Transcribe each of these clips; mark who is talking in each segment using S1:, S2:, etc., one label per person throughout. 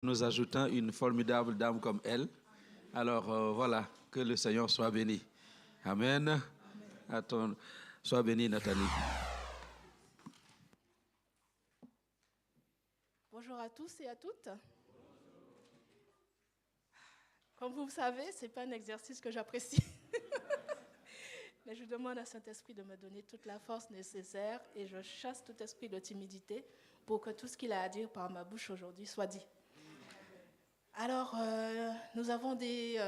S1: nous ajoutant une formidable dame comme elle. Alors voilà, que le Seigneur soit béni. Amen. Attends, sois béni, Nathalie.
S2: Bonjour à tous et à toutes. Comme vous le savez, ce n'est pas un exercice que j'apprécie. Mais je demande à Saint-Esprit de me donner toute la force nécessaire et je chasse tout esprit de timidité pour que tout ce qu'il a à dire par ma bouche aujourd'hui soit dit. Alors, nous avons des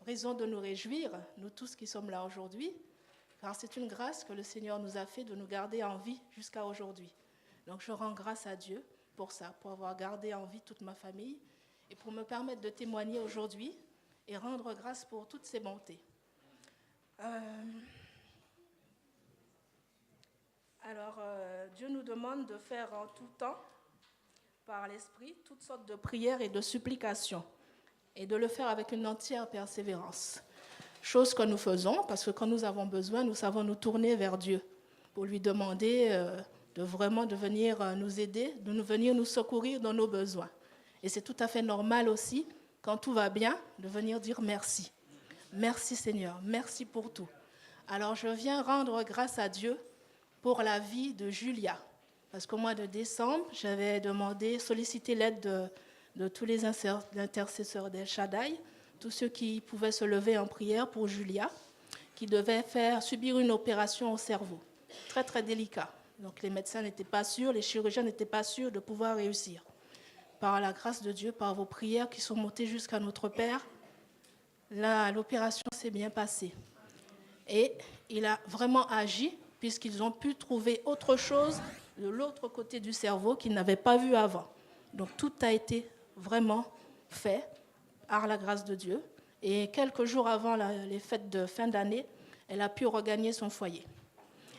S2: raisons de nous réjouir, nous tous qui sommes là aujourd'hui, car c'est une grâce que le Seigneur nous a fait de nous garder en vie jusqu'à aujourd'hui. Donc, je rends grâce à Dieu pour ça, pour avoir gardé en vie toute ma famille et pour me permettre de témoigner aujourd'hui et rendre grâce pour toutes ses bontés. Dieu nous demande de faire en tout temps, par l'Esprit, toutes sortes de prières et de supplications, et de le faire avec une entière persévérance. Chose que nous faisons, parce que quand nous avons besoin, nous savons nous tourner vers Dieu, pour lui demander de venir nous aider, de venir nous secourir dans nos besoins. Et c'est tout à fait normal aussi, quand tout va bien, de venir dire merci. Merci Seigneur, merci pour tout. Alors je viens rendre grâce à Dieu pour la vie de Julia. Parce qu'au mois de décembre, j'avais sollicité l'aide de tous les intercesseurs d'El Shaddai, tous ceux qui pouvaient se lever en prière pour Julia, qui devait subir une opération au cerveau. Très, très délicat. Donc les médecins n'étaient pas sûrs, les chirurgiens n'étaient pas sûrs de pouvoir réussir. Par la grâce de Dieu, par vos prières qui sont montées jusqu'à notre Père, l'opération s'est bien passée. Et il a vraiment agi, puisqu'ils ont pu trouver autre chose de l'autre côté du cerveau qu'ils n'avaient pas vu avant. Donc tout a été vraiment fait par la grâce de Dieu. Et quelques jours avant les fêtes de fin d'année, elle a pu regagner son foyer.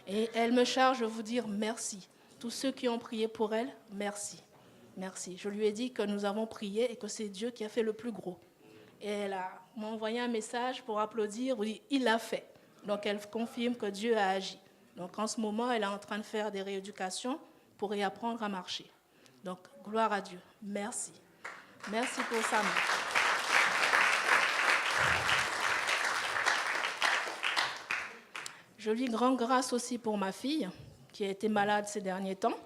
S2: Et elle me charge de vous dire merci. Tous ceux qui ont prié pour elle, merci. Merci. Je lui ai dit que nous avons prié et que c'est Dieu qui a fait le plus gros. Et elle m'a envoyé un message pour applaudir. Oui, il l'a fait. Donc elle confirme que Dieu a agi. Donc en ce moment, elle est en train de faire des rééducations pour réapprendre à marcher. Donc gloire à Dieu. Merci. Merci pour ça. Je lui rends grâce aussi pour ma fille qui a été malade ces derniers temps.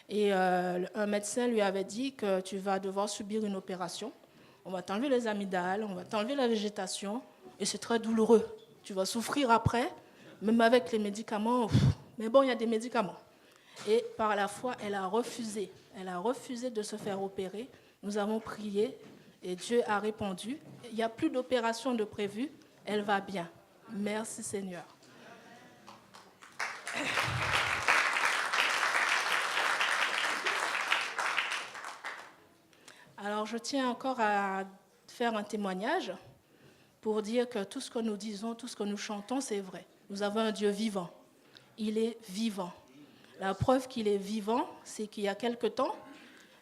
S2: Et un médecin lui avait dit que tu vas devoir subir une opération. On va t'enlever les amygdales, on va t'enlever la végétation et c'est très douloureux. Tu vas souffrir après, même avec les médicaments. Mais bon, il y a des médicaments. Et par la foi, elle a refusé. Elle a refusé de se faire opérer. Nous avons prié et Dieu a répondu. Il n'y a plus d'opération de prévue. Elle va bien. Merci Seigneur. Alors, je tiens encore à faire un témoignage pour dire que tout ce que nous disons, tout ce que nous chantons, c'est vrai. Nous avons un Dieu vivant. Il est vivant. La preuve qu'il est vivant, c'est qu'il y a quelque temps,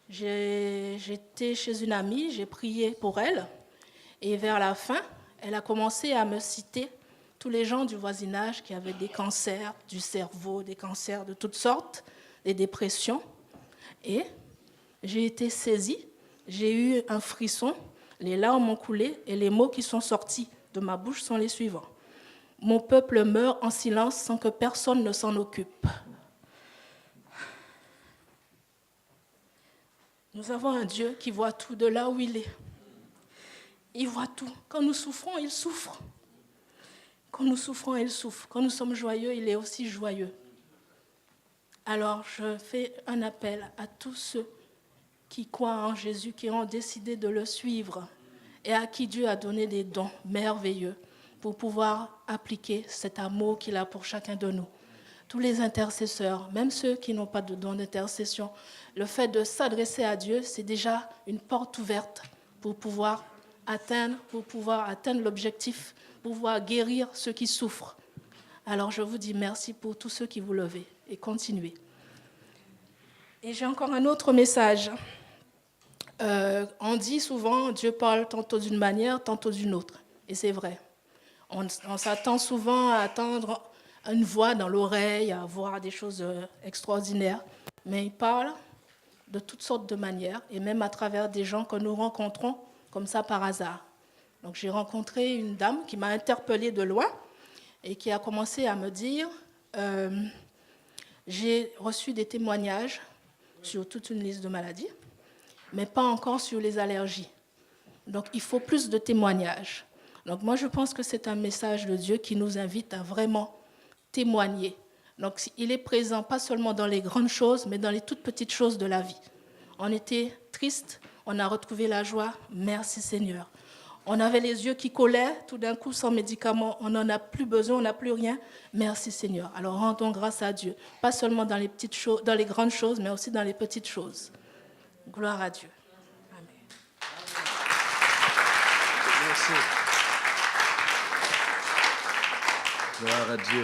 S2: j'étais chez une amie, j'ai prié pour elle, et vers la fin, elle a commencé à me citer tous les gens du voisinage qui avaient des cancers du cerveau, des cancers de toutes sortes, des dépressions. Et j'ai été saisie, j'ai eu un frisson, les larmes ont coulé et les mots qui sont sortis de ma bouche sont les suivants. Mon peuple meurt en silence sans que personne ne s'en occupe. Nous avons un Dieu qui voit tout de là où il est. Il voit tout. Quand nous souffrons, il souffre. Quand nous souffrons, il souffre. Quand nous sommes joyeux, il est aussi joyeux. Alors, je fais un appel à tous ceux qui croient en Jésus, qui ont décidé de le suivre et à qui Dieu a donné des dons merveilleux pour pouvoir appliquer cet amour qu'il a pour chacun de nous. Tous les intercesseurs, même ceux qui n'ont pas de don d'intercession, le fait de s'adresser à Dieu, c'est déjà une porte ouverte pour pouvoir atteindre l'objectif, pour pouvoir guérir ceux qui souffrent. Alors je vous dis merci pour tous ceux qui vous levez et continuez. Et j'ai encore un autre message. On dit souvent, Dieu parle tantôt d'une manière, tantôt d'une autre. Et c'est vrai. On s'attend souvent à attendre une voix dans l'oreille, à voir des choses extraordinaires. Mais il parle de toutes sortes de manières, et même à travers des gens que nous rencontrons comme ça par hasard. Donc j'ai rencontré une dame qui m'a interpellée de loin et qui a commencé à me dire j'ai reçu des témoignages sur toute une liste de maladies, mais pas encore sur les allergies. Donc il faut plus de témoignages. Donc moi je pense que c'est un message de Dieu qui nous invite à vraiment témoigner. Donc il est présent pas seulement dans les grandes choses, mais dans les toutes petites choses de la vie. On était triste, on a retrouvé la joie, merci Seigneur. On avait les yeux qui collaient, tout d'un coup sans médicaments, on n'en a plus besoin, on n'a plus rien, merci Seigneur. Alors rendons grâce à Dieu, pas seulement dans les petites choses, dans les grandes choses, mais aussi dans les petites choses. Gloire à Dieu. Amen.
S1: Merci. Gloire à Dieu.